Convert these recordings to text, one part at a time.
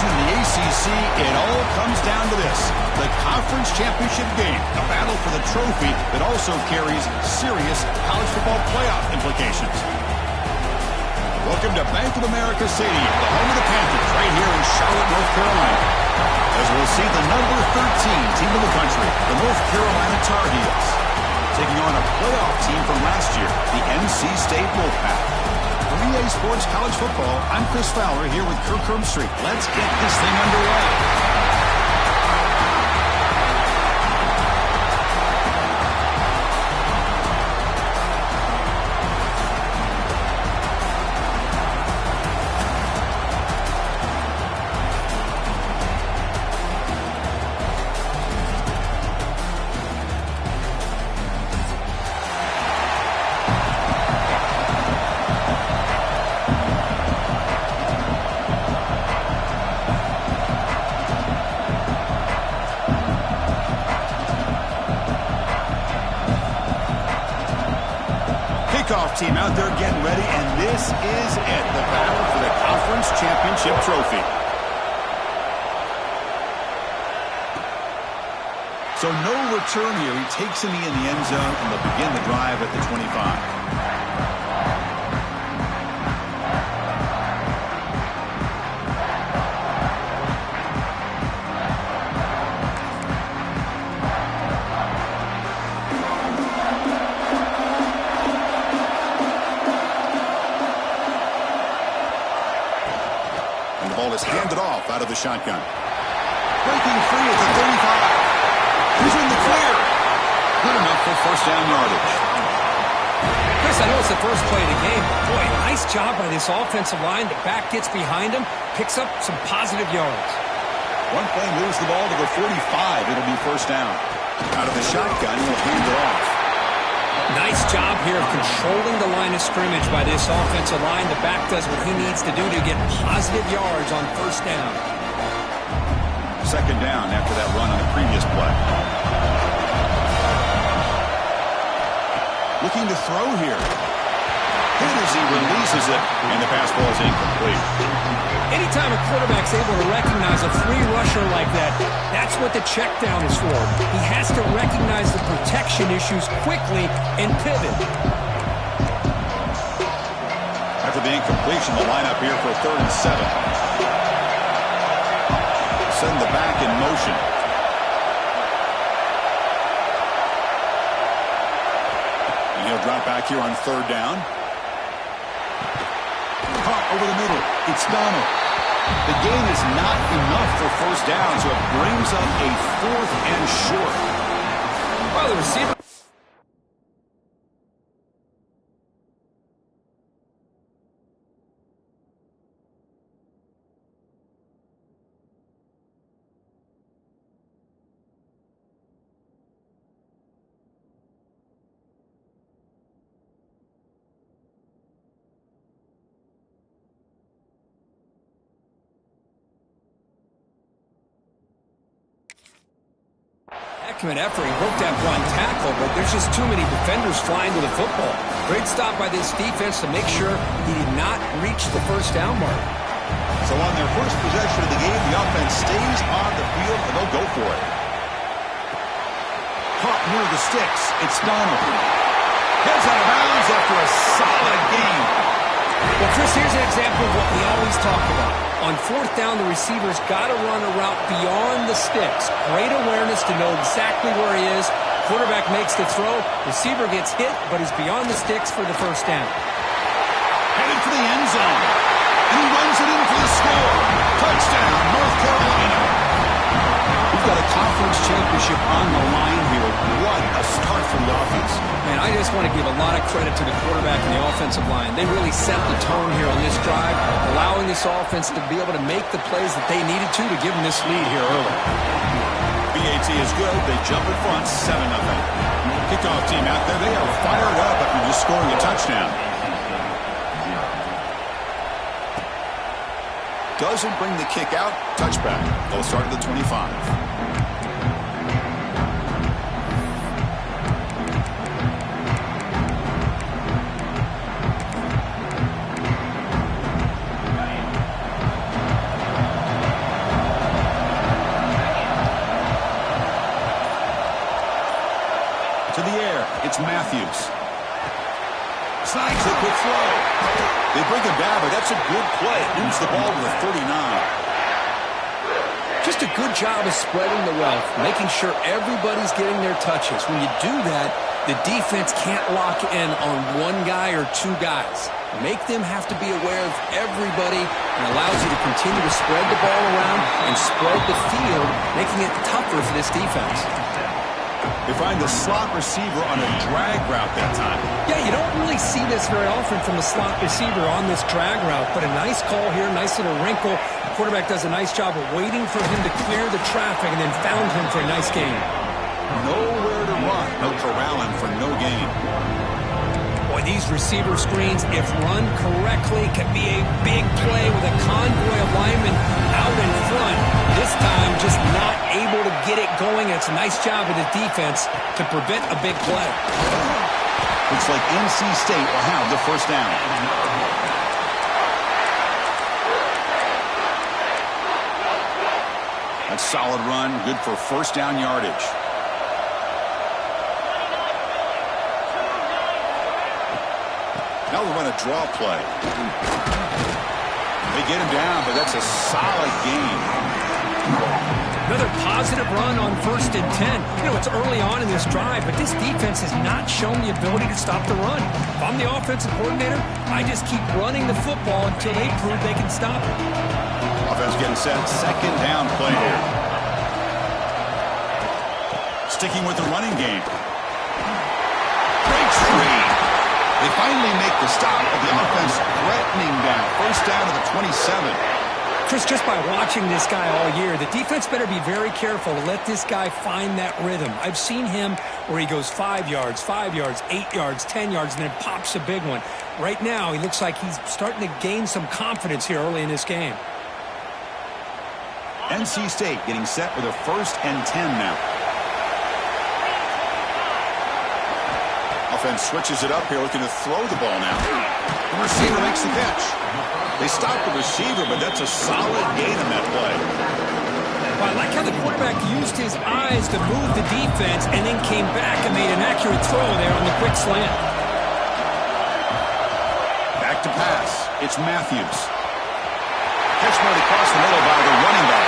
division in the ACC, it all comes down to this. The conference championship game, a battle for the trophy that also carries serious college football playoff implications. Welcome to Bank of America Stadium, the home of the Panthers, right here in Charlotte, North Carolina. As we'll see the number 13 team in the country, the North Carolina Tar Heels, taking on a playoff team from last year, the NC State Wolfpack. For EA Sports College Football, I'm Chris Fowler here with Kirk Herbstreit. Let's get this thing underway. Team out there getting ready, and this is it, the battle for the conference championship trophy. So no return here. He takes him in the end zone, and they'll begin the drive at the 25. Is handed off out of the shotgun. Breaking free at the 35. He's in the clear. Good enough for first down yardage. Chris, I know it's the first play of the game, but boy, nice job by this offensive line. The back gets behind him, picks up some positive yards. One play moves the ball to the 45. It'll be first down. Out of the shotgun, he'll hand it off. Nice job here of controlling the line of scrimmage by this offensive line. The back does what he needs to do to get positive yards on first down. Second down after that run on the previous play. Looking to throw here. Hit as he releases it, and the pass ball is incomplete. Anytime a quarterback's able to recognize a free rusher like that, that's what the check down is for. He has to recognize the protection issues quickly and pivot. After the incompletion, the lineup here for 3rd and 7. Send the back in motion. And he'll drop back here on 3rd down. Caught over the middle. It's Donald. The gain is not enough for first down, so it brings up a 4th and short. Well, the receiver... effort. He worked that one tackle, but there's just too many defenders flying to the football. Great stop by this defense to make sure he did not reach the first down mark. So on their first possession of the game, the offense stays on the field, and they'll go for it. Caught near the sticks. It's Donald. Heads out of bounds after a solid game. Well, Chris, here's an example of what we always talk about. On 4th down, the receiver's got to run a route beyond the sticks. Great awareness to know exactly where he is. Quarterback makes the throw. Receiver gets hit, but is beyond the sticks for the first down. Headed for the end zone. And he runs it in for the score. Touchdown, North Carolina. We've got a conference championship on the line here. What a start from the offense. Man, I just want to give a lot of credit to the quarterback and the offensive line. They really set the tone here on this drive, allowing this offense to be able to make the plays that they needed to give them this lead here early. BAT is good. They jump in front, 7-0. Kickoff team out there. They are fired up after just scoring a touchdown. Doesn't bring the kick out. Touchback. They'll start at the 25. Snags a quick throw. They bring him down, but that's a good play. Moves the ball to the 39. Just a good job of spreading the wealth, making sure everybody's getting their touches. When you do that, the defense can't lock in on one guy or two guys. Make them have to be aware of everybody and allows you to continue to spread the ball around and spread the field, making it tougher for this defense. They find the slot receiver on a drag route that time. Yeah, you don't really see this very often from a slot receiver on this drag route, but a nice call here, nice little wrinkle. The quarterback does a nice job of waiting for him to clear the traffic and then found him for a nice gain. Nowhere to run. No corralling for no gain. Boy, these receiver screens, if run correctly, can be a big play with a convoy of linemen out in front. This time, just not able to get it going. It's a nice job of the defense to prevent a big play. Looks like NC State will have the first down. That's solid run, good for first down yardage. Now we run a draw play. They get him down, but that's a solid gain. Another positive run on 1st and 10. You know, it's early on in this drive, but this defense has not shown the ability to stop the run. If I'm the offensive coordinator, I just keep running the football until they prove they can stop it. Offense getting set. Second down play here. Sticking with the running game. Breaks free. They finally make the stop, but the offense threatening down. First down to the 27. Chris, just by watching this guy all year, the defense better be very careful to let this guy find that rhythm. I've seen him where he goes 5 yards, 8 yards, 10 yards, and then pops a big one. Right now, he looks like he's starting to gain some confidence here early in this game. NC State getting set with a 1st and 10 now. Offense switches it up here, looking to throw the ball now. The receiver makes the catch. They stop the receiver, but that's a solid gain on that play. Well, I like how the quarterback used his eyes to move the defense and then came back and made an accurate throw there on the quick slant. Back to pass. It's Matthews. Catch made across the middle by the running back.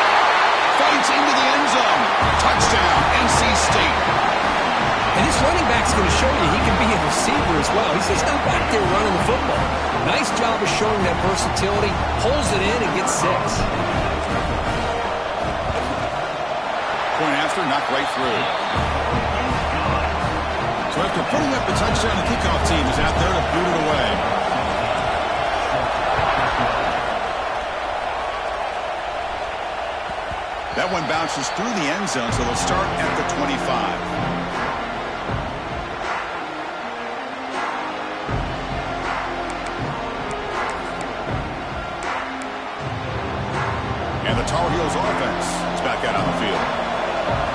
Fights into the end zone. Touchdown, NC State. And this running back's going to show you he can be a receiver as well. He's just not back there running the football. Nice job of showing that versatility. Pulls it in and gets 6. Point after, knocked right through. So after putting up the touchdown, the kickoff team is out there to boot it away. That one bounces through the end zone, so they'll start at the 25. And the Tar Heels offense is back out on the field.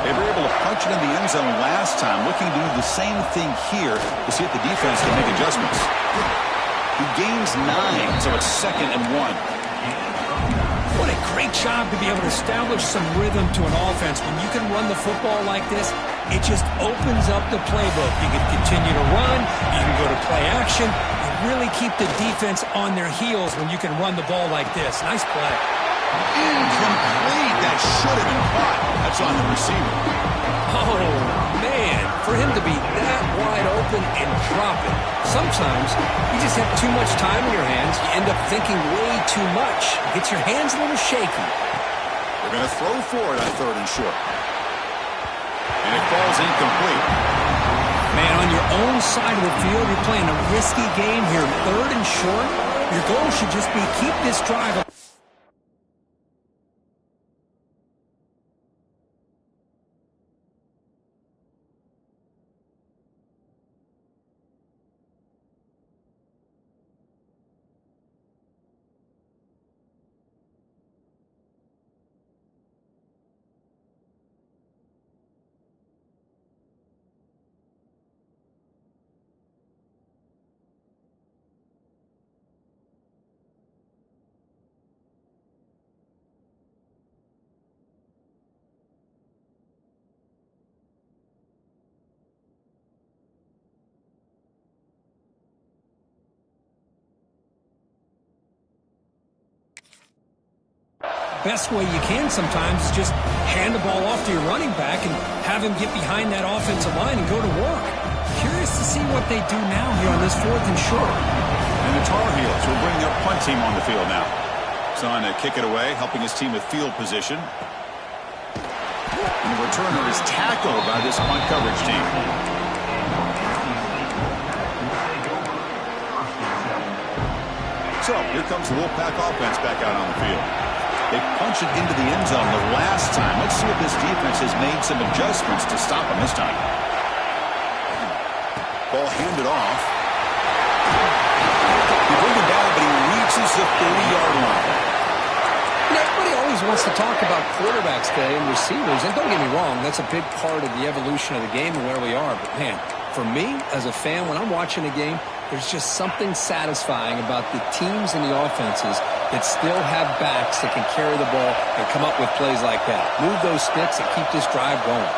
They were able to punch it in the end zone last time, looking to do the same thing here to see if the defense can make adjustments. He gains 9, so it's 2nd and 1. What a great job to be able to establish some rhythm to an offense. When you can run the football like this, it just opens up the playbook. You can continue to run, you can go to play action, you really keep the defense on their heels when you can run the ball like this. Nice play. Incomplete. That should have been caught. That's on the receiver. Oh, man. For him to be that wide open and drop it. Sometimes you just have too much time in your hands. You end up thinking way too much. It gets your hands a little shaky. They're going to throw for it on 3rd and short. And it falls incomplete. Man, on your own side of the field, you're playing a risky game here. 3rd and short. Your goal should just be keep this drive best way you can sometimes is just hand the ball off to your running back and have him get behind that offensive line and go to work. Curious to see what they do now here on this 4th and short. And the Tar Heels will bring their punt team on the field now. Trying to kick it away, helping his team with field position. And the returner is tackled by this punt coverage team. So here comes the Wolfpack offense back out on the field. They punch it into the end zone the last time. Let's see if this defense has made some adjustments to stop them this time. Ball handed off. He brings it down, but he reaches the 30-yard line. Everybody always wants to talk about quarterbacks today and receivers, and don't get me wrong, that's a big part of the evolution of the game and where we are. But, man, for me, as a fan, when I'm watching a game, there's just something satisfying about the teams and the offenses that still have backs that can carry the ball and come up with plays like that. Move those sticks and keep this drive going.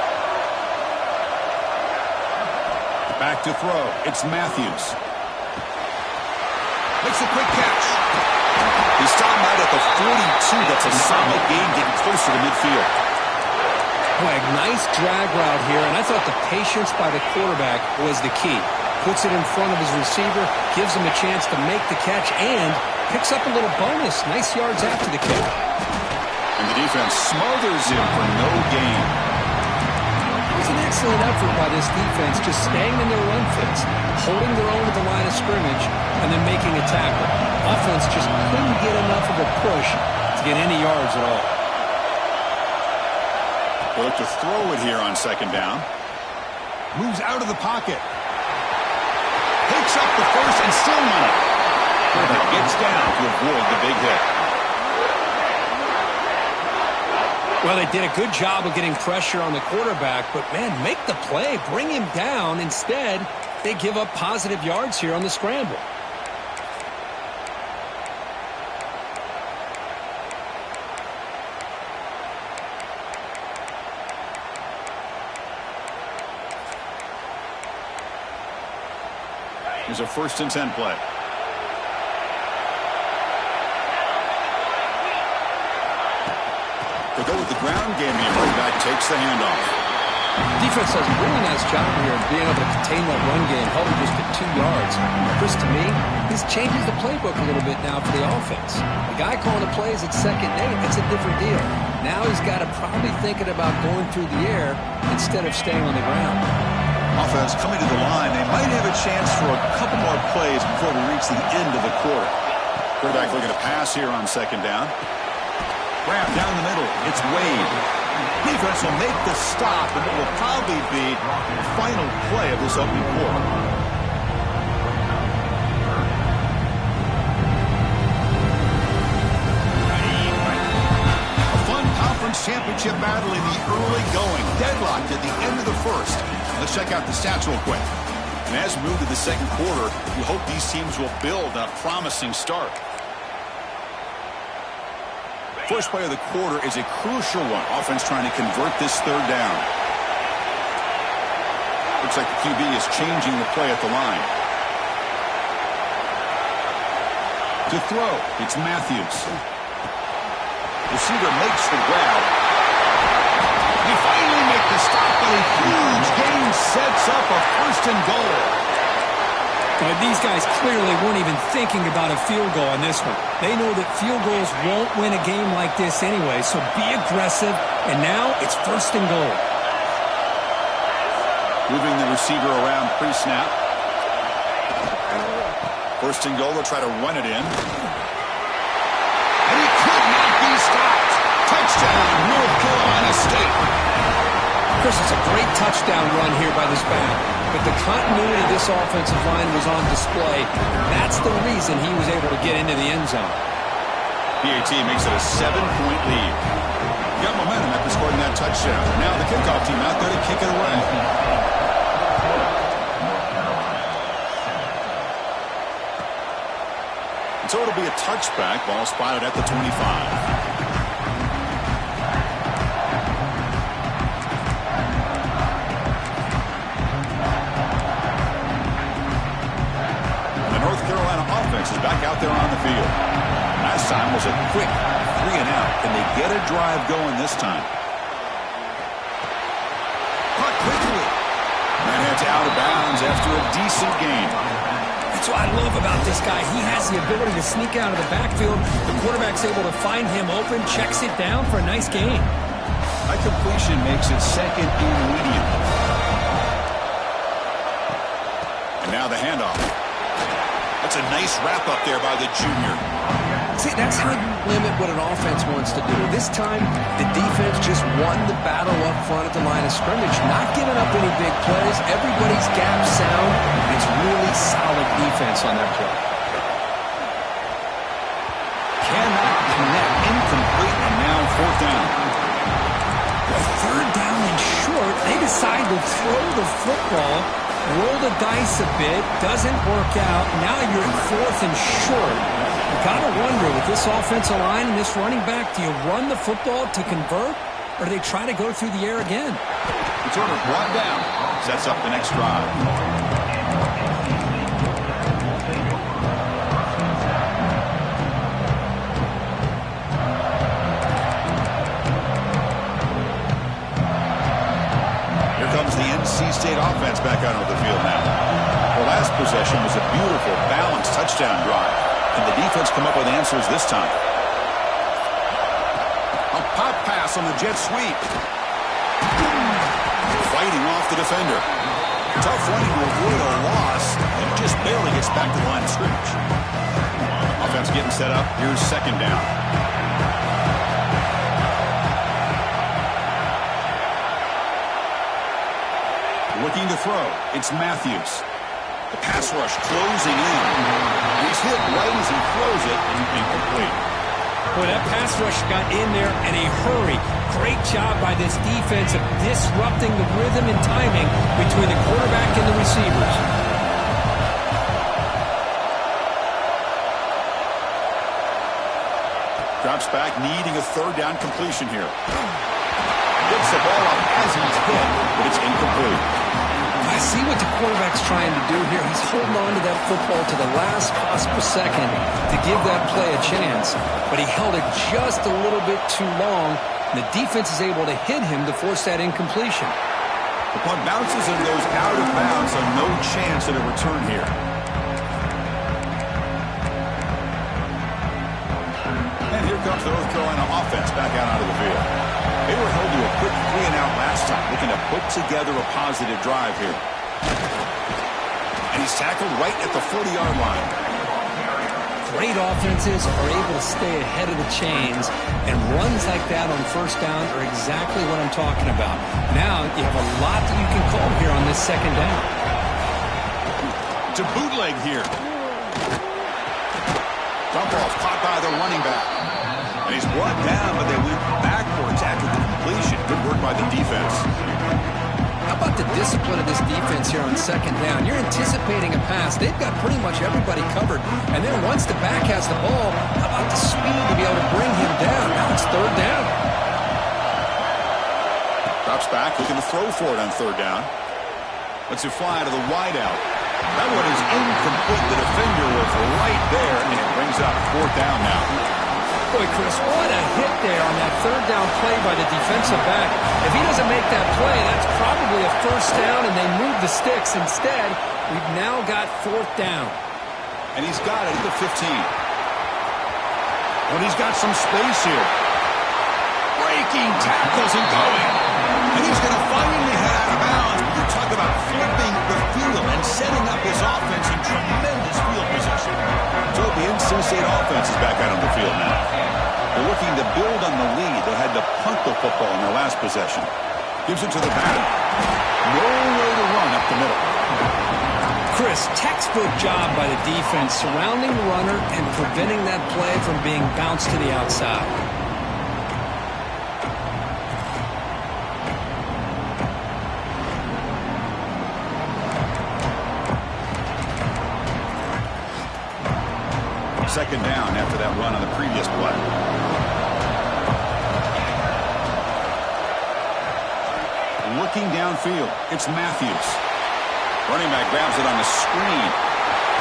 Back to throw. It's Matthews. Makes a quick catch. He's stopped out at the 42. That's a solid gain getting closer to midfield. Boy, a nice drag route here, and I thought the patience by the quarterback was the key. Puts it in front of his receiver, gives him a chance to make the catch, and picks up a little bonus. Nice yards after the kick. And the defense smothers him for no gain. It was an excellent effort by this defense, just staying in their run fits, holding their own at the line of scrimmage, and then making a tackle. Offense just couldn't get enough of a push to get any yards at all. They look to throw it here on 2nd down. Moves out of the pocket. Takes up the first and still on it. Quarterback gets down to avoid the big hit. Well, they did a good job of getting pressure on the quarterback, but, man, make the play. Bring him down. Instead, they give up positive yards here on the scramble. Here's a 1st and 10 play. They go with the ground game. The running back takes the handoff. Defense does a really nice job here of being able to contain that run game, held just at 2 yards. Chris, to me, this changes the playbook a little bit now for the offense. The guy calling the plays at 2nd and 8, it's a different deal. Now he's got to probably thinking about going through the air instead of staying on the ground. Offense coming to the line. They might have a chance for a couple more plays before we reach the end of the quarter. Quarterback looking to pass here on 2nd down. Grab down the middle. It's Wade. Defense will make the stop, and it will probably be the final play of this opening quarter. A fun conference championship battle in the early going. Deadlocked at the end of the 1st. Let's check out the stats real quick. And as we move to the 2nd quarter, we hope these teams will build a promising start. First play of the quarter is a crucial one. Offense trying to convert this 3rd down. Looks like the QB is changing the play at the line. To throw, it's Matthews. Receiver makes the grab. They finally make the stop, but a huge gain sets up a 1st and goal. But these guys clearly weren't even thinking about a field goal on this one. They know that field goals won't win a game like this anyway, so be aggressive, and now it's 1st and goal. Moving the receiver around pre-snap. 1st and goal, they'll try to run it in. And he could not be stopped. Touchdown, North Carolina State. Chris, it's a great touchdown run here by this back, but the continuity of this offensive line was on display. That's the reason he was able to get into the end zone. PAT makes it a 7-point lead. Got momentum after scoring that touchdown. Now the kickoff team out there to kick it away. And so it'll be a touchback. Ball spotted at the 25. Is back out there on the field. As last time was a quick 3-and-out. Can they get a drive going this time? Caught quickly. That heads out of bounds after a decent gain. That's what I love about this guy. He has the ability to sneak out of the backfield. The quarterback's able to find him open, checks it down for a nice gain. A completion makes it second and medium. And now the handoff. That's a nice wrap up there by the junior. See, that's how you limit what an offense wants to do. This time, the defense just won the battle up front at the line of scrimmage, not giving up any big plays. Everybody's gap sound. It's really solid defense on that play. Cannot connect. Incomplete, and now fourth down. With third down and short, they decide to throw the football, roll the dice a bit, doesn't work out. Now you're at fourth and short. You gotta wonder, with this offensive line and this running back, do you run the football to convert, or do they try to go through the air again? Returner brought down. Sets up the next drive. Here comes the NC State offense back out onto the field now. The last possession was a beautiful, balanced touchdown drive. And the defense come up with answers this time. A pop pass on the jet sweep. Fighting off the defender. Tough running to avoid a loss, and just barely gets back to the line of scrimmage. Offense getting set up. Here's second down. Looking to throw. It's Matthews. The pass rush closing in. He's hit right as he throws it, and incomplete. Boy, that pass rush got in there in a hurry. Great job by this defense of disrupting the rhythm and timing between the quarterback and the receivers. Drops back, needing a third down completion here. Gets the ball up as he's hit, but it's incomplete. I see what the quarterback's trying to do here. He's holding on to that football to the last possible second to give that play a chance. But he held it just a little bit too long, and the defense is able to hit him to force that incompletion. The punt bounces and goes out of bounds, so no chance at a return here. And here comes the North Carolina offense back out onto the field. They were held to a quick 3-and-out last time, looking to put together a positive drive here. And he's tackled right at the 40-yard line. Great offenses are able to stay ahead of the chains, and runs like that on first down are exactly what I'm talking about. Now you have a lot that you can call here on this second down. To bootleg here. Dump off caught by the running back. And he's brought down, but they went backwards after the completion. Good work by the defense. How about the discipline of this defense here on second down? You're anticipating a pass. They've got pretty much everybody covered. And then once the back has the ball, how about the speed to be able to bring him down? Now it's third down. Drops back, looking to throw for it on third down. Lets it fly to the wideout. That one is incomplete. The defender was right there, and it brings up fourth down now. Boy, Chris, what a hit there on that third down play by the defensive back. If he doesn't make that play, that's probably a first down, and they move the sticks. Instead, we've now got fourth down. And he's got it at the 15. But he's got some space here. Breaking tackles and going. And he's going to finally head out of bounds. You talk about flipping the field and setting up his offense in tremendous field position. So the NC State offense is back out on the field now. They're looking to build on the lead. They had to punt the football in their last possession. Gives it to the batter. No way to run up the middle. Chris, textbook job by the defense surrounding the runner and preventing that play from being bounced to the outside. Second down after that run on the previous play. Looking downfield, it's Matthews. Running back grabs it on the screen.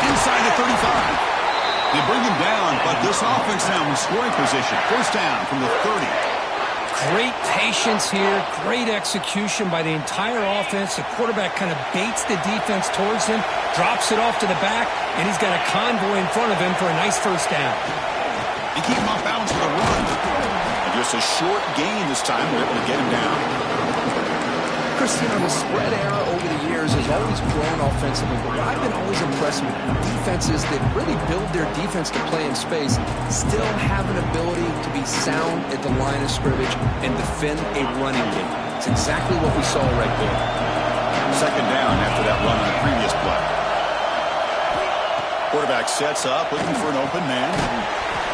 Inside the 35. They bring him down, but this offense now in scoring position. First down from the 30. Great patience here, great execution by the entire offense. The quarterback kind of baits the defense towards him, drops it off to the back, and he's got a convoy in front of him for a nice first down. They keep him off balance for the run. And just a short gain this time. They're able to get him down. Chris, the spread era over the years has always grown offensively, but what I've been always impressed with defenses that really build their defense to play in space still have an ability to be sound at the line of scrimmage and defend a running game. It's exactly what we saw right there. Second down after that run on the previous play. Quarterback sets up, looking for an open man.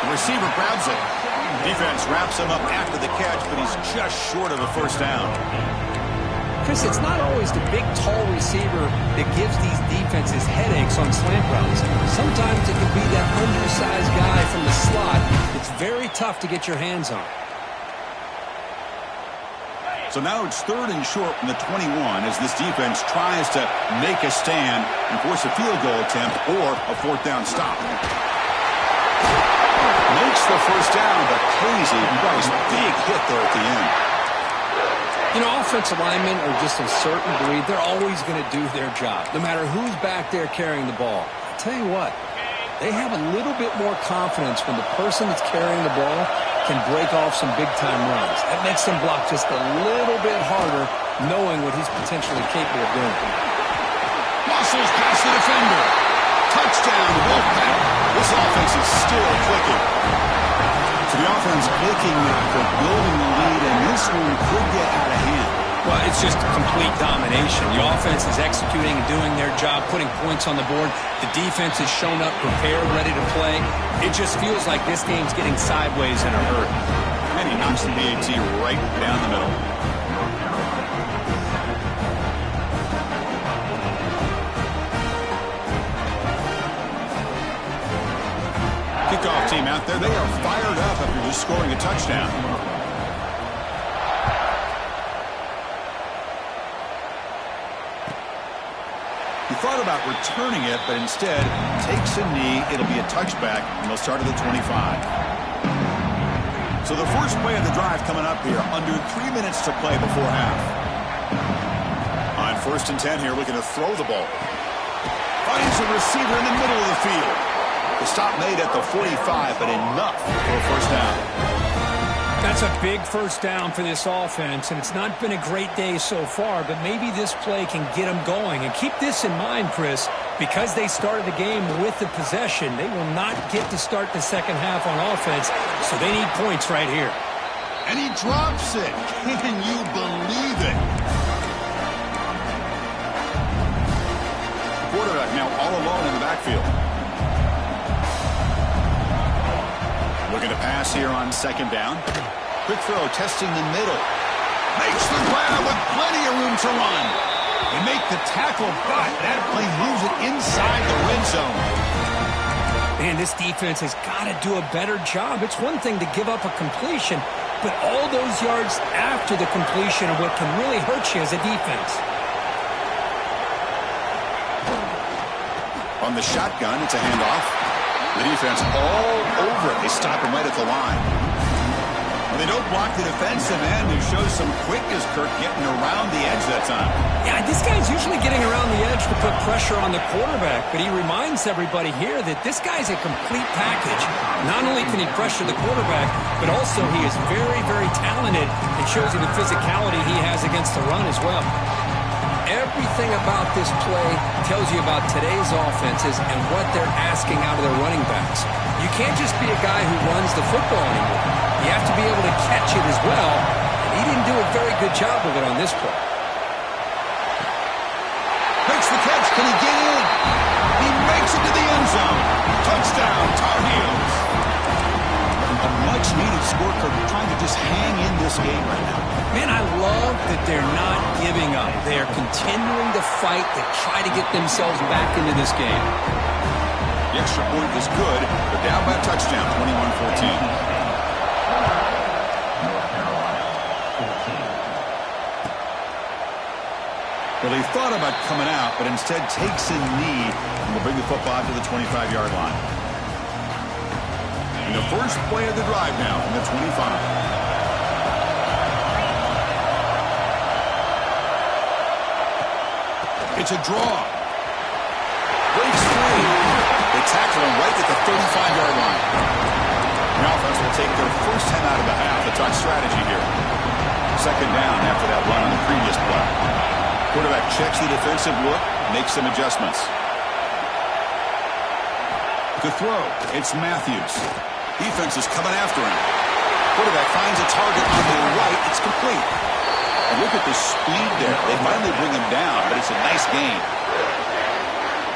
The receiver grabs it. Defense wraps him up after the catch, but he's just short of a first down. Chris, it's not always the big, tall receiver that gives these defenses headaches on slant routes. Sometimes it can be that undersized guy from the slot that's very tough to get your hands on. So now it's third and short from the 21 as this defense tries to make a stand and force a field goal attempt or a fourth down stop. Makes the first down, but pays a nice big hit there at the end. Offensive linemen are just a certain breed. They're always going to do their job, no matter who's back there carrying the ball. I'll tell you what, they have a little bit more confidence when the person that's carrying the ball can break off some big-time runs. That makes them block just a little bit harder, knowing what he's potentially capable of doing. Muscles past the defender. Touchdown, Wolfpack. This offense is still clicking. So the offense clicking after building the lead, and this one could get out of hand. Well, it's just complete domination. The offense is executing and doing their job, putting points on the board. The defense has shown up prepared, ready to play. It just feels like this game's getting sideways in a hurry. And he knocks the PAT right down the middle. Kickoff team out there, they are fired up after just scoring a touchdown. He thought about returning it, but instead takes a knee. It'll be a touchback, and they'll start at the 25. So the first play of the drive coming up here, under 3 minutes to play before half. On first and 10 here, looking to throw the ball. Finds a receiver in the middle of the field. The stop made at the 45, but enough for a first down. That's a big first down for this offense, and it's not been a great day so far, but maybe this play can get them going. And keep this in mind, Chris, because they started the game with the possession, they will not get to start the second half on offense, so they need points right here. And he drops it. Can you believe it? Quarterback now all alone in the backfield. Looking to pass here on second down. Quick throw, testing the middle. Makes the grab with plenty of room to run. They make the tackle, but that play moves it inside the red zone. Man, this defense has got to do a better job. It's one thing to give up a completion, but all those yards after the completion are what can really hurt you as a defense. On the shotgun, it's a handoff. The defense all over it. They stop him right at the line. And they don't block the defensive end, who shows some quickness, Kirk, getting around the edge that time. Yeah, this guy's usually getting around the edge to put pressure on the quarterback, but he reminds everybody here that this guy's a complete package. Not only can he pressure the quarterback, but also he is very, very talented. It shows you the physicality he has against the run as well. Everything about this play tells you about today's offenses and what they're asking out of their running backs. You can't just be a guy who runs the football anymore. You have to be able to catch it as well. And he didn't do a very good job of it on this play. Makes the catch. Can he get in? He makes it to the end zone. Touchdown, Tar Heels. A much-needed score, Kirk, trying to just hang in this game right now. Man, I love that they're not giving up. They are continuing to fight to try to get themselves back into this game. The extra point is good. They're down by a touchdown, 21-14. Well, he thought about coming out, but instead takes a knee and will bring the football out to the 25-yard line. And the first play of the drive now from the 25. It's a draw. Breaks free. They tackle him right at the 35-yard line. The offense will take their first 10 out of the half. Let's talk strategy here. Second down after that run on the previous play. Quarterback checks the defensive look, makes some adjustments. To throw, it's Matthews. Defense is coming after him. Quarterback finds a target on the right. It's complete. And look at the speed there. They finally bring him down, but it's a nice gain.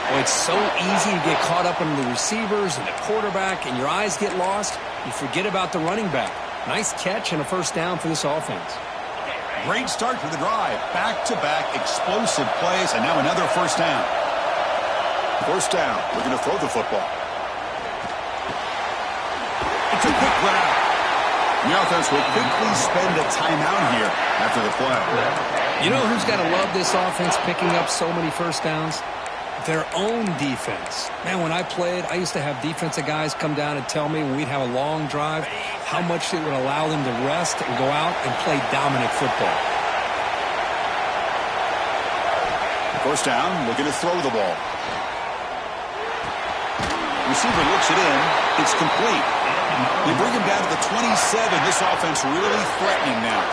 Well, it's so easy to get caught up in the receivers and the quarterback, and your eyes get lost. You forget about the running back. Nice catch and a first down for this offense. Great start for the drive. Back-to-back explosive plays, and now another first down. First down. We're going to throw the football. It's a quick grab. The offense will quickly spend a timeout here after the play. You know who's got to love this offense picking up so many first downs? Their own defense. Man, when I played, I used to have defensive guys come down and tell me when we'd have a long drive how much it would allow them to rest and go out and play dominant football. First down, looking to throw the ball. Receiver looks it in. It's complete. They bring him down to the 27. This offense really threatening now.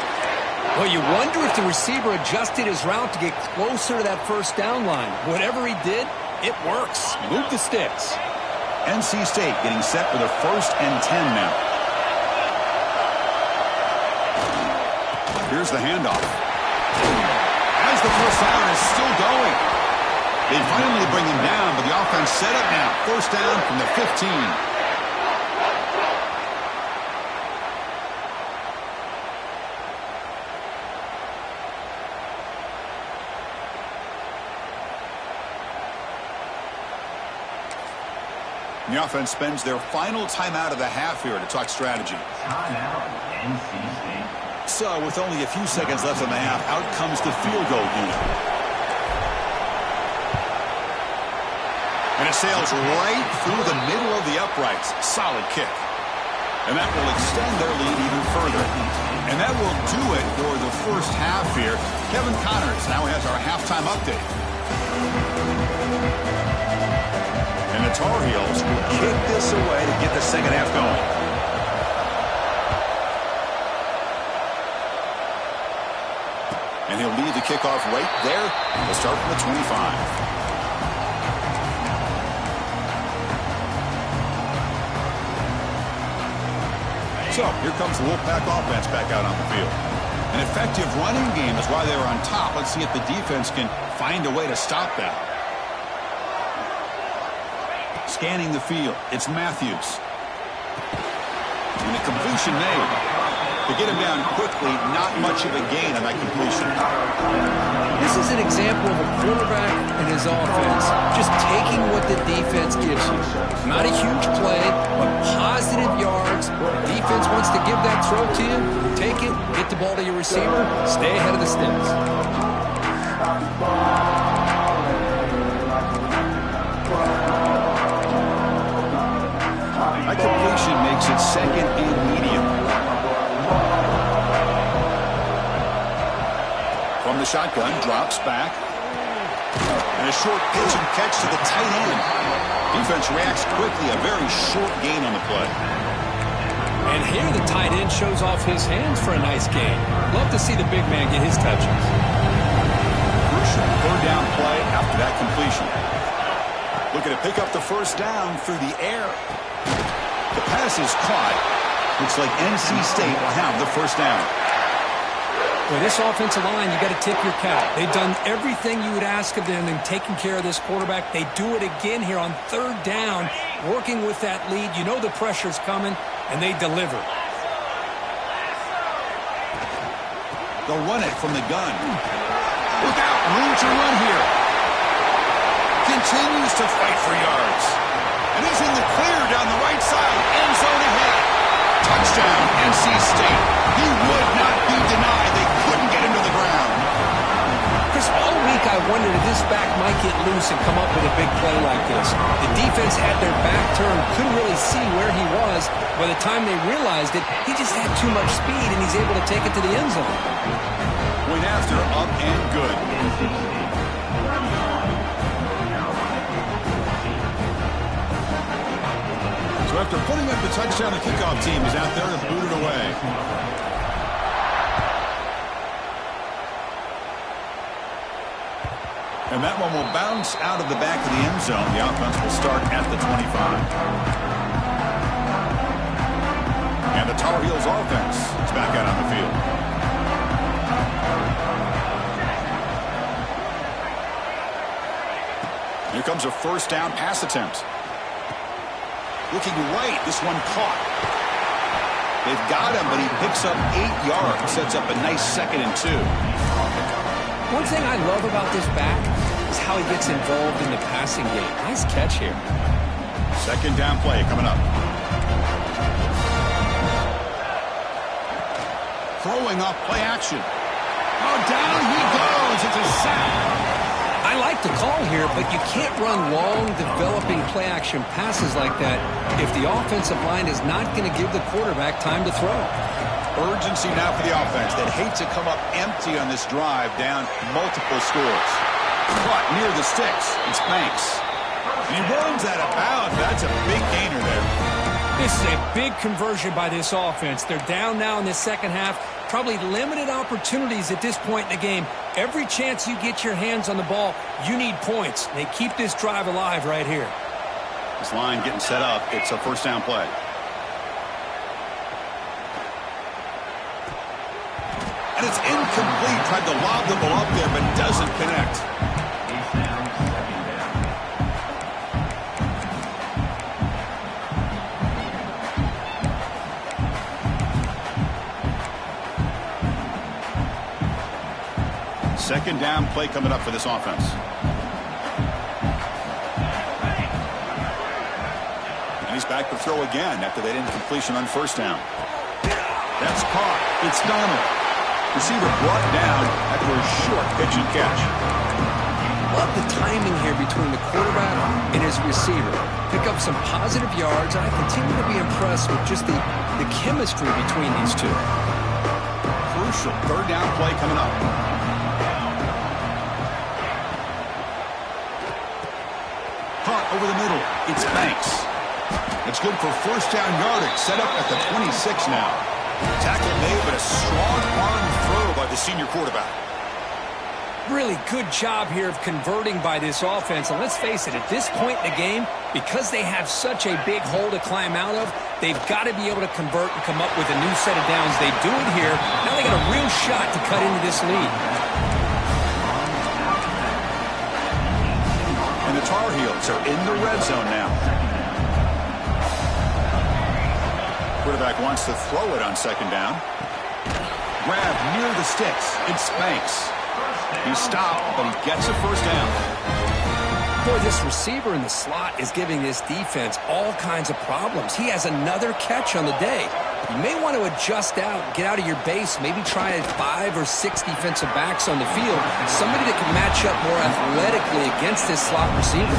Well, you wonder if the receiver adjusted his route to get closer to that first down line. Whatever he did, it works. Move the sticks. NC State getting set for the 1st and 10 now. Here's the handoff. As the first down is still going. They finally bring him down, but the offense set up now. First down from the 15. The offense spends their final timeout of the half here to talk strategy. Timeout, NC State. So, with only a few seconds left in the half, out comes the field goal unit. And it sails right through the middle of the uprights. Solid kick. And that will extend their lead even further. And that will do it for the first half here. Kevin Connors now has our halftime update. And the Tar Heels will kick this away to get the second half going. And he'll lead the kickoff right there. We'll start from the 25. So, here comes the Wolfpack offense back out on the field. An effective running game is why they were on top. Let's see if the defense can find a way to stop that. Scanning the field, it's Matthews. And the completion made. To get him down quickly, not much of a gain on that completion. This is an example of a quarterback and his offense just taking what the defense gives you. Not a huge play, but positive yards. The defense wants to give that throw to you. Take it, get the ball to your receiver, stay ahead of the sticks. That completion makes it second and medium. From the shotgun, drops back. And a short pitch and catch to the tight end. Defense reacts quickly, a very short gain on the play. And here the tight end shows off his hands for a nice gain. Love to see the big man get his touches. Crucial third down play after that completion. Looking to pick up the first down through the air. The pass is caught. Looks like NC State will have the first down. With this offensive line, you got to tip your cap. They've done everything you would ask of them in taking care of this quarterback. They do it again here on third down, working with that lead. You know the pressure's coming, and they deliver. They'll run it from the gun. Look out, room to run here. Continues to fight for yards. And he's in the clear down the right side. End zone ahead. Touchdown, NC State. He would not be denied. They couldn't get him to the ground. Chris, all week I wondered if this back might get loose and come up with a big play like this. The defense defense had their back turned, couldn't really see where he was. By the time they realized it, he just had too much speed, and he's able to take it to the end zone. Point after, up and good. So after putting up the touchdown, the kickoff team is out there to boot it away. And that one will bounce out of the back of the end zone. The offense will start at the 25. And the Tar Heels offense is back out on the field. Here comes a first down pass attempt. Looking right, this one caught. They've got him, but he picks up 8 yards. Sets up a nice 2nd and 2. One thing I love about this back is how he gets involved in the passing game. Nice catch here. Second down play coming up. Throwing off play action. Oh, down he goes. It's a sack. I like the call here, but you can't run long, developing play-action passes like that if the offensive line is not going to give the quarterback time to throw. Urgency now for the offense. They'd hate to come up empty on this drive, down multiple scores. Caught near the sticks. It's Banks. He runs that about. That's a big gainer there. This is a big conversion by this offense. They're down now in the second half. Probably limited opportunities at this point in the game. Every chance you get your hands on the ball, you need points. They keep this drive alive right here. This line getting set up. It's a first down play. And it's incomplete. Tried to lob the ball up there, but doesn't connect. Second down play coming up for this offense. And he's back to throw again after that incompletion on first down. That's caught. It's Donald. Receiver brought down after a short pitch and catch. Love the timing here between the quarterback and his receiver. Pick up some positive yards, and I continue to be impressed with just the chemistry between these two. Crucial third down play coming up. Caught over the middle. It's Banks. It's good for first down yardage. Set up at the 26 now. Tackle made, but a strong arm throw by the senior quarterback. Really good job here of converting by this offense. And let's face it, at this point in the game, because they have such a big hole to climb out of, they've got to be able to convert and come up with a new set of downs. They do it here. Now they got a real shot to cut into this lead. And the Tar Heels are in the red zone now. Quarterback wants to throw it on second down. Grab near the sticks. It's Banks. He stopped, but he gets a first down. Boy, this receiver in the slot is giving this defense all kinds of problems. He has another catch on the day. You may want to adjust out, get out of your base, maybe try 5 or 6 defensive backs on the field. Somebody that can match up more athletically against this slot receiver.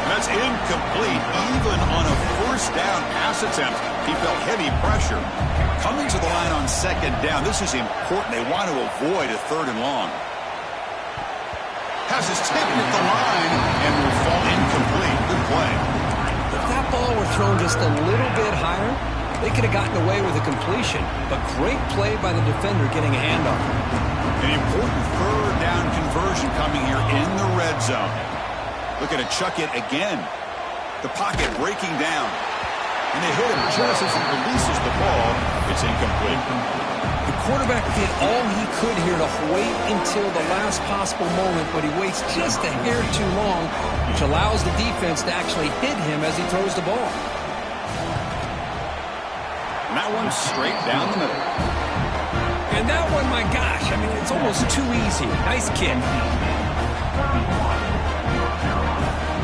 That's incomplete. Even on a first down pass attempt, he felt heavy pressure. Coming to the line on second down, this is important. They want to avoid a third and long. Has his tip at the line and will fall incomplete. Good play. If that ball were thrown just a little bit higher, they could have gotten away with a completion. But great play by the defender getting a handoff. An important third down conversion coming here in the red zone. Looking to chuck it again. The pocket breaking down. And they hit him just as he releases the ball. It's incomplete. The quarterback did all he could here to wait until the last possible moment, but he waits just a hair too long, which allows the defense to actually hit him as he throws the ball. And that one's straight down the middle. And that one, my gosh, I mean, it's almost too easy. Nice kick.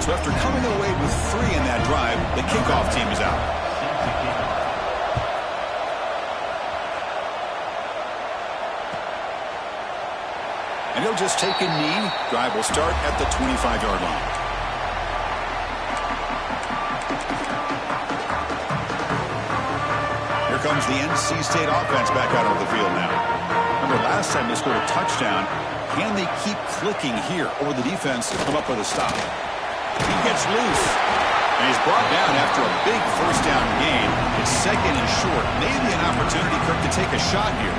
So after coming away with 3 in that drive, the kickoff team is out. And he'll just take a knee. Drive will start at the 25-yard line. comes the NC State offense back out onto the field now. Remember, last time they scored a touchdown. Can they keep clicking here, or the defense come up with a stop? He gets loose, and he's brought down after a big first down gain. It's second and short. Maybe an opportunity, Kirk, to take a shot here.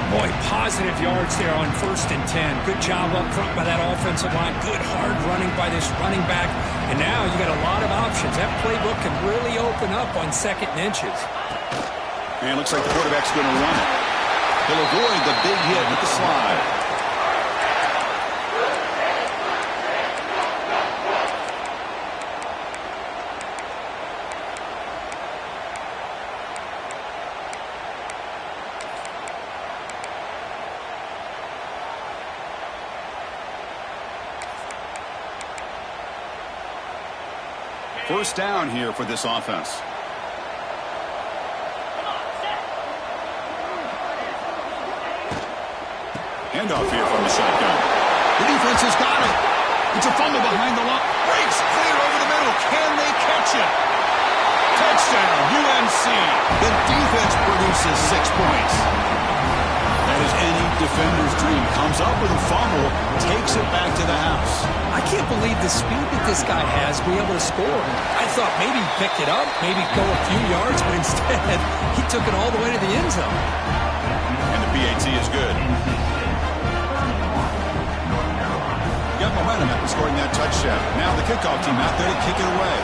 Boy, positive yards there on 1st and 10. Good job up front by that offensive line. Good hard running by this running back. And now you got a lot of options. That playbook can really open up on 2nd and inches. And it looks like the quarterback's going to run it. He'll avoid the big hit with the slide. First down here for this offense. Handoff here from the shotgun. The defense has got it. It's a fumble behind the line. Breaks clear over the middle. Can they catch it? Touchdown, UNC. The defense produces 6 points. That is any defender's dream. Comes up with a fumble, takes it back to the house. I can't believe the speed that this guy has to be able to score. I thought maybe he picked it up, maybe go a few yards, but instead he took it all the way to the end zone. And the PAT is good. Got momentum after scoring that touchdown. Now the kickoff team out there to kick it away.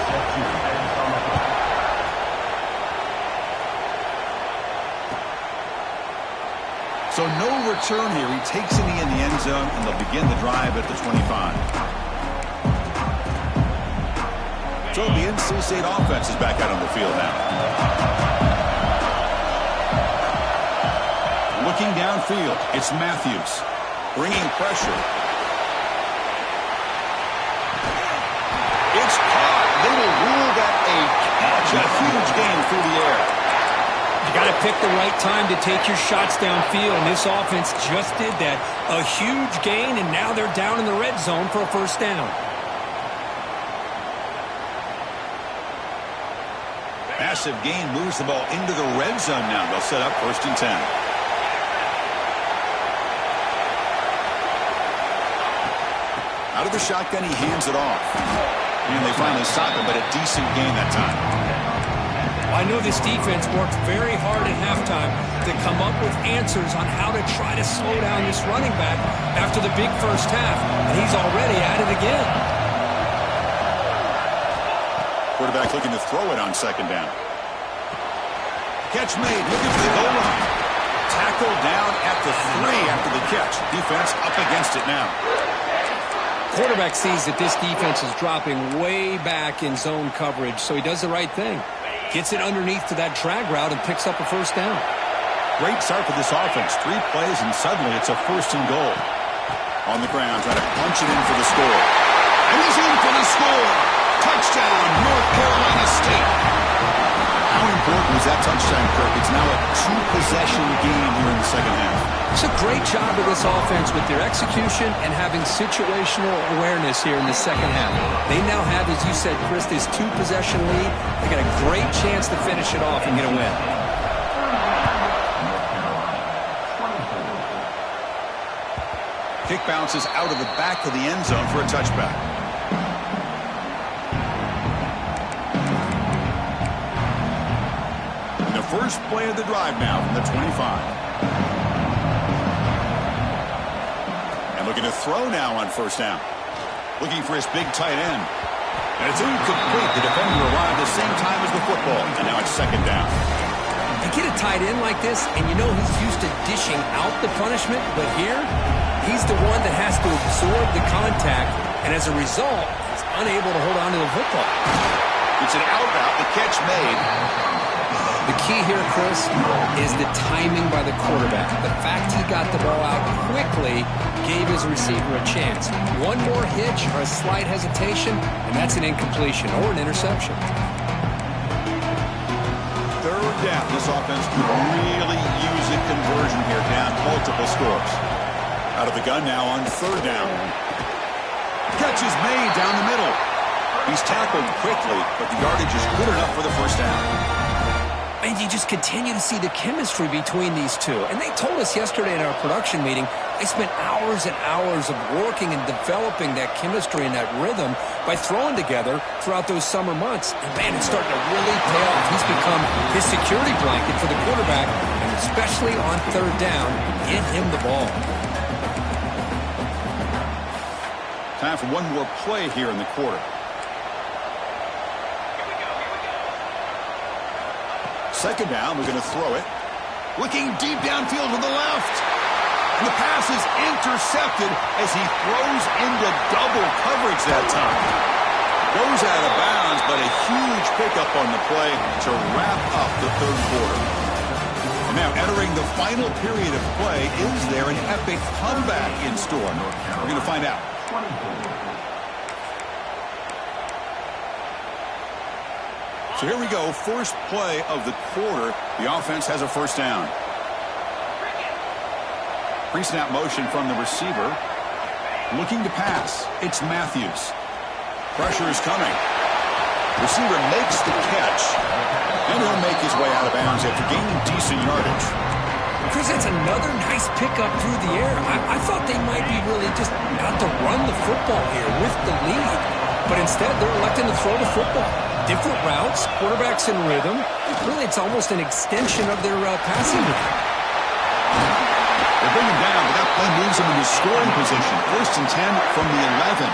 So no return here. He takes it in the end zone, and they'll begin the drive at the 25. So the NC State offense is back out on the field now. Looking downfield, it's Matthews bringing pressure. It's caught. They will rule that a catch, a huge gain through the air. You got to pick the right time to take your shots downfield, and this offense just did that. A huge gain, and now they're down in the red zone for a first down. Massive gain moves the ball into the red zone now. They'll set up 1st and 10. Out of the shotgun, he hands it off. And they finally stop him, but a decent gain that time. I know this defense worked very hard at halftime to come up with answers on how to try to slow down this running back after the big first half, and he's already at it again. Quarterback looking to throw it on 2nd down. Catch made, looking for the goal line. Tackled down at the 3 after the catch. Defense up against it now. Quarterback sees that this defense is dropping way back in zone coverage, so he does the right thing. Gets it underneath to that drag route and picks up a first down. Great start for this offense. 3 plays, and suddenly it's a 1st and goal. On the ground, trying to punch it in for the score. And he's in for the score. Touchdown, North Carolina State. How important was that touchdown, Kirk? It's now a 2-possession game here in the second half. It's a great job of this offense with their execution and having situational awareness here in the second half. They now have, as you said, Chris, this 2-possession lead. They got a great chance to finish it off and get a win. Kick bounces out of the back of the end zone for a touchback. The first play of the drive now from the 25. Looking to throw now on 1st down. Looking for his big tight end. And it's incomplete. The defender arrived the same time as the football. And now it's 2nd down. You get a tight end like this, and you know he's used to dishing out the punishment, but here, he's the one that has to absorb the contact, and as a result, he's unable to hold on to the football. It's an out route. The catch made. The key here, Chris, is the timing by the quarterback. The fact he got the ball out quickly gave his receiver a chance. One more hitch or a slight hesitation, and that's an incompletion or an interception. 3rd down. This offense could really use a conversion here, down multiple scores. Out of the gun now on 3rd down. Catch is made down the middle. He's tackled quickly, but the yardage is good enough for the first down. And you just continue to see the chemistry between these two. And they told us yesterday in our production meeting, they spent hours and hours of working and developing that chemistry and that rhythm by throwing together throughout those summer months. And, man, it's starting to really pay off. He's become his security blanket for the quarterback, and especially on third down, get him the ball. Time for one more play here in the quarter. Second down, we're going to throw it. Looking deep downfield to the left. And the pass is intercepted as he throws into double coverage that time. Goes out of bounds, but a huge pickup on the play to wrap up the third quarter. And now entering the final period of play, is there an epic comeback in store? We're going to find out. So here we go, first play of the quarter. The offense has a first down. Pre-snap motion from the receiver. Looking to pass. It's Matthews. Pressure is coming. Receiver makes the catch. And he'll make his way out of bounds after gaining decent yardage. Chris, that's another nice pickup through the air. I thought they might be really just out to run the football here with the lead. But instead, they're electing to throw the football. Different routes, quarterbacks in rhythm. Really, it's almost an extension of their passing game. They bring him down, but that play moves him into scoring position. First and 10 from the 11.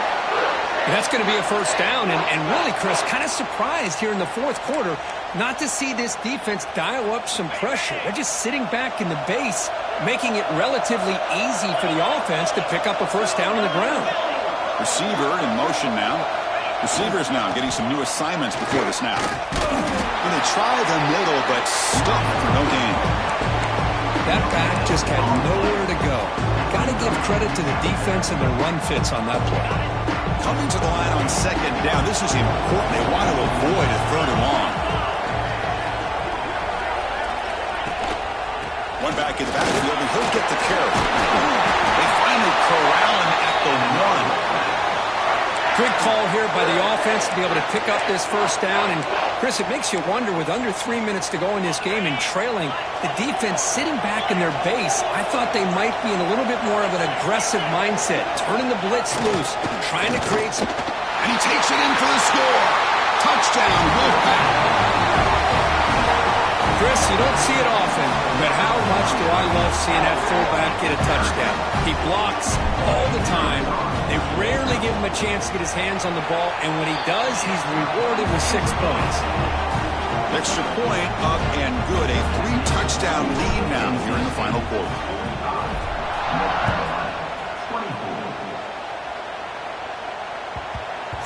And that's going to be a first down. And really, Chris, kind of surprised here in the fourth quarter not to see this defense dial up some pressure. They're just sitting back in the base, making it relatively easy for the offense to pick up a first down on the ground. Receiver in motion now. Receivers now getting some new assignments before the snap. And they try the middle, but stuck for no gain. That back just had nowhere to go. Got to give credit to the defense and their run fits on that play. Coming to the line on second down. This is important. They want to avoid a third and long. One back in the backfield, and he'll get the carry. They finally corral him at the one. Good call here by the offense to be able to pick up this first down. And, Chris, it makes you wonder, with under 3 minutes to go in this game and trailing, the defense sitting back in their base, I thought they might be in a little bit more of an aggressive mindset, turning the blitz loose, trying to create some... And he takes it in for the score. Touchdown, Wolfpack. Chris, you don't see it often, but how much do I love seeing that fullback get a touchdown. He blocks all the time. They rarely give him a chance to get his hands on the ball, and when he does, he's rewarded with 6 points. Extra point up and good. A 3-touchdown lead now here in the final quarter.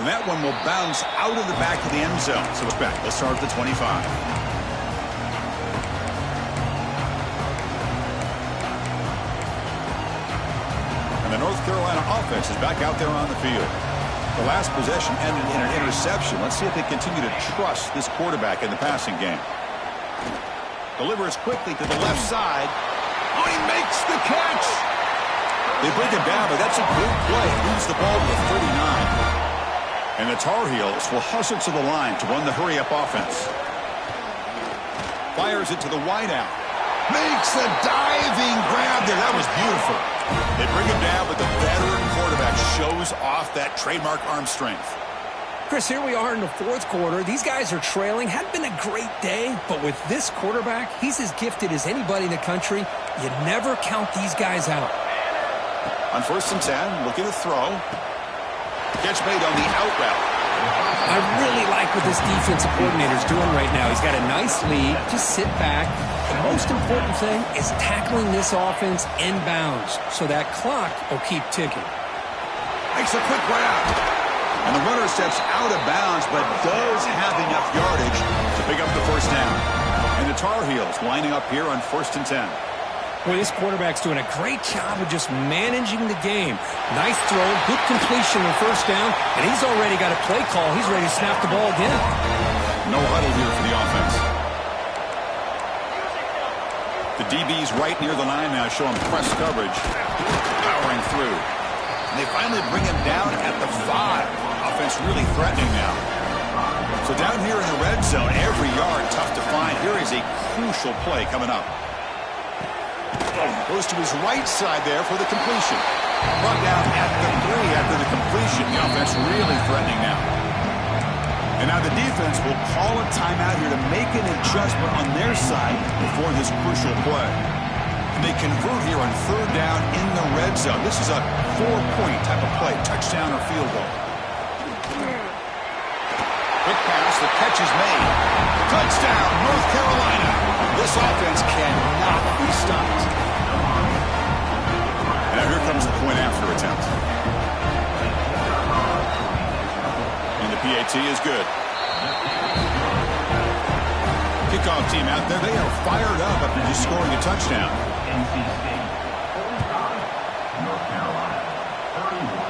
And that one will bounce out of the back of the end zone. So it's back. Let's start at the 25. The North Carolina offense is back out there on the field. The last possession ended in an interception. Let's see if they continue to trust this quarterback in the passing game. Delivers quickly to the left side. Oh, he makes the catch. They bring him down, but that's a good play. Moves the ball to the 39. And the Tar Heels will hustle to the line to run the hurry-up offense. Fires it to the wideout. Makes a diving grab there. That was beautiful. They bring him down, but the veteran quarterback shows off that trademark arm strength. Chris, here we are in the fourth quarter. These guys are trailing. Hadn't been a great day, but with this quarterback, he's as gifted as anybody in the country. You never count these guys out. On first and 10, looking to throw. Catch made on the out route. I really like what this defensive coordinator's doing right now. He's got a nice lead. Just sit back. The most important thing is tackling this offense inbounds so that clock will keep ticking. Makes a quick grab. And the runner steps out of bounds, but does have enough yardage to pick up the first down. And the Tar Heels lining up here on first and 10. Boy, this quarterback's doing a great job of just managing the game. Nice throw, good completion on first down, and he's already got a play call. He's ready to snap the ball again. No huddle here for the offense. The DB's right near the line now, showing press coverage. Powering through. And they finally bring him down at the 5. Offense really threatening now. So down here in the red zone, every yard tough to find. Here is a crucial play coming up. Goes to his right side there for the completion. Brought down at the 3 after the completion. The offense really threatening now. And now the defense will call a timeout here to make an adjustment on their side before this crucial play. And they convert here on 3rd down in the red zone. This is a 4-point type of play, touchdown or field goal. Quick pass, the catch is made. Touchdown, North Carolina. This offense cannot be stopped. And now here comes the point after attempt. And the PAT is good. Kickoff team out there, they are fired up after just scoring a touchdown. NC State, 45, North Carolina, 31.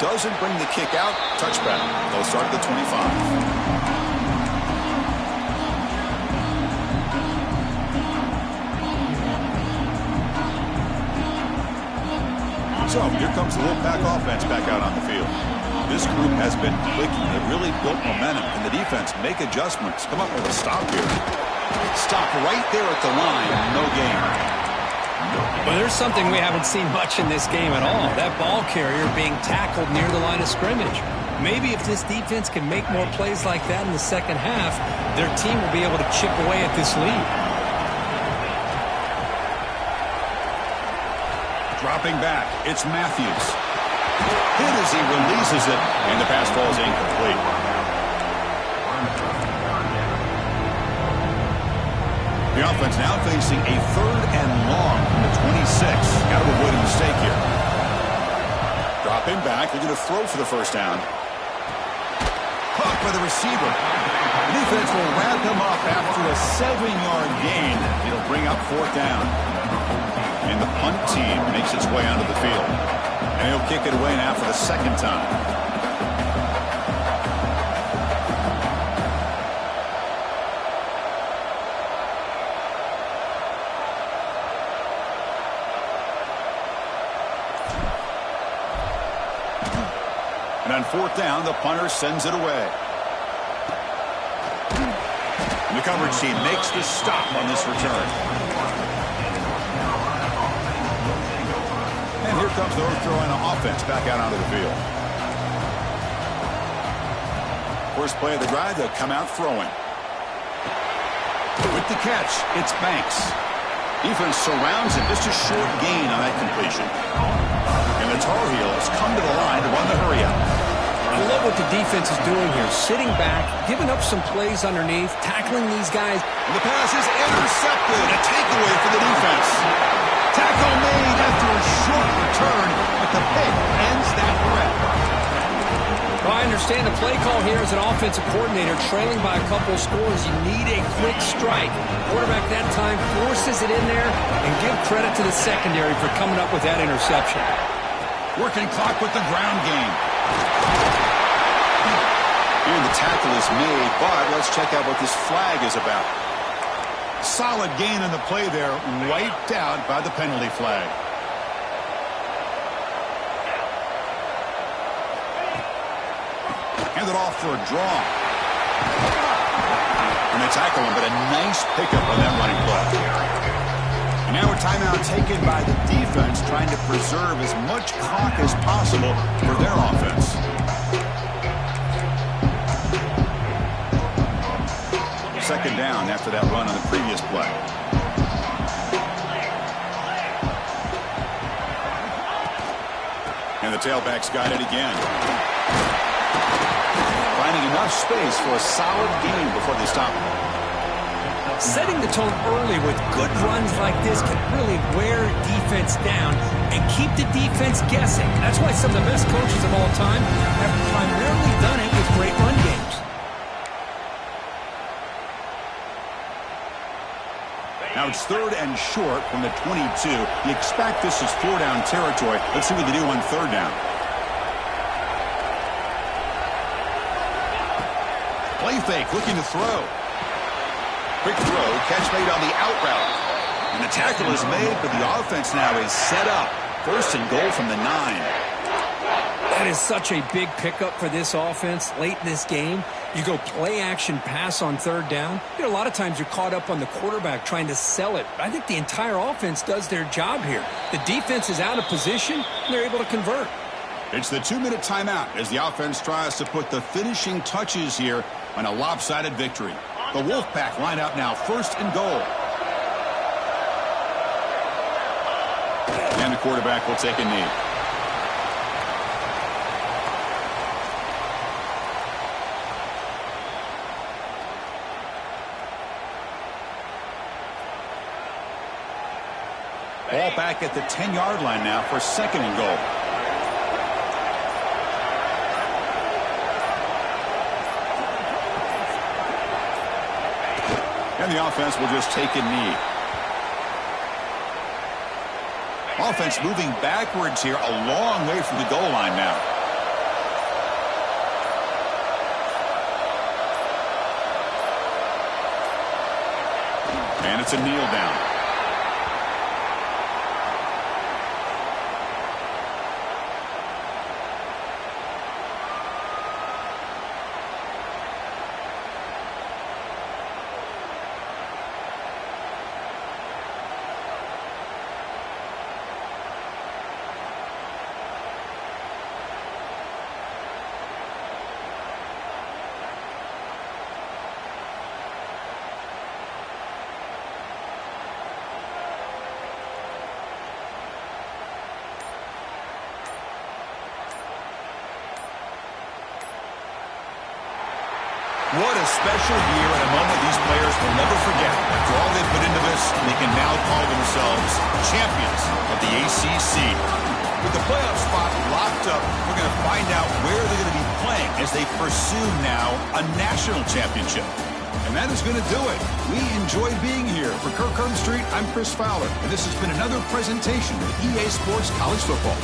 Doesn't bring the kick out. Touchback. They'll start at the 25. So here comes the Wolfpack offense back out on the field. This group has been clicking. They've really built momentum. Can the defense make adjustments? Come up with a stop here. Stop right there at the line. No gain. Well, there's something we haven't seen much in this game at all. That ball carrier being tackled near the line of scrimmage. Maybe if this defense can make more plays like that in the second half, their team will be able to chip away at this lead. Dropping back, it's Matthews. Hit as he releases it, and the pass falls incomplete. The offense now facing a 3rd and long from the 26. Got to avoid a mistake here. Dropping back, looking to throw for the first down. Caught by the receiver. The defense will wrap him up after a 7-yard gain. It'll bring up 4th down. And the punt team makes its way onto the field. And he'll kick it away now for the 2nd time. And on 4th down, the punter sends it away. And the coverage team makes the stop on this return. And here comes the North Carolina offense back out onto the field. First play of the drive, they'll come out throwing. With the catch, it's Banks. Defense surrounds him, just a short gain on that completion. And the Tar Heels come to the line to run the hurry up. I love what the defense is doing here. Sitting back, giving up some plays underneath, tackling these guys. And the pass is intercepted. A takeaway for the defense. Tackle made after a short return, but the pick ends that threat. Well, I understand the play call here as an offensive coordinator, trailing by a couple of scores. You need a quick strike. Quarterback that time forces it in there, and give credit to the secondary for coming up with that interception. Working clock with the ground game. Here the tackle is made, but let's check out what this flag is about. Solid gain on the play there, wiped out by the penalty flag. Hand it off for a draw. And they tackle him, but a nice pickup on that running play. And now a timeout taken by the defense, trying to preserve as much clock as possible for their offense. Second down after that run on the previous play. And the tailbacks got it again. Finding enough space for a solid gain before they stop him. Setting the tone early with good runs like this can really wear defense down and keep the defense guessing. That's why some of the best coaches of all time have primarily done it with great run games. Now it's 3rd and short from the 22. You expect this is 4-down territory. Let's see what they do on 3rd down. Play fake, looking to throw. Quick throw, catch made on the out route. And the tackle is made, but the offense now is set up. 1st and goal from the 9. And That is such a big pickup for this offense late in this game. You go play action pass on third down. A lot of times you're caught up on the quarterback trying to sell it. I think the entire offense does their job here. The defense is out of position, and they're able to convert. It's the 2-minute timeout as the offense tries to put the finishing touches here on a lopsided victory. The Wolfpack line out now, 1st and goal. And the quarterback will take a knee. Ball back at the 10-yard line now for 2nd and goal. And the offense will just take a knee. Offense moving backwards here, a long way from the goal line now. And it's a kneel down. What a special year and a moment these players will never forget. After all they put into this, they can now call themselves champions of the ACC. With the playoff spot locked up, we're going to find out where they're going to be playing as they pursue now a national championship. And that is going to do it. We enjoyed being here. For Kirk Street, I'm Chris Fowler, and this has been another presentation of EA Sports College Football.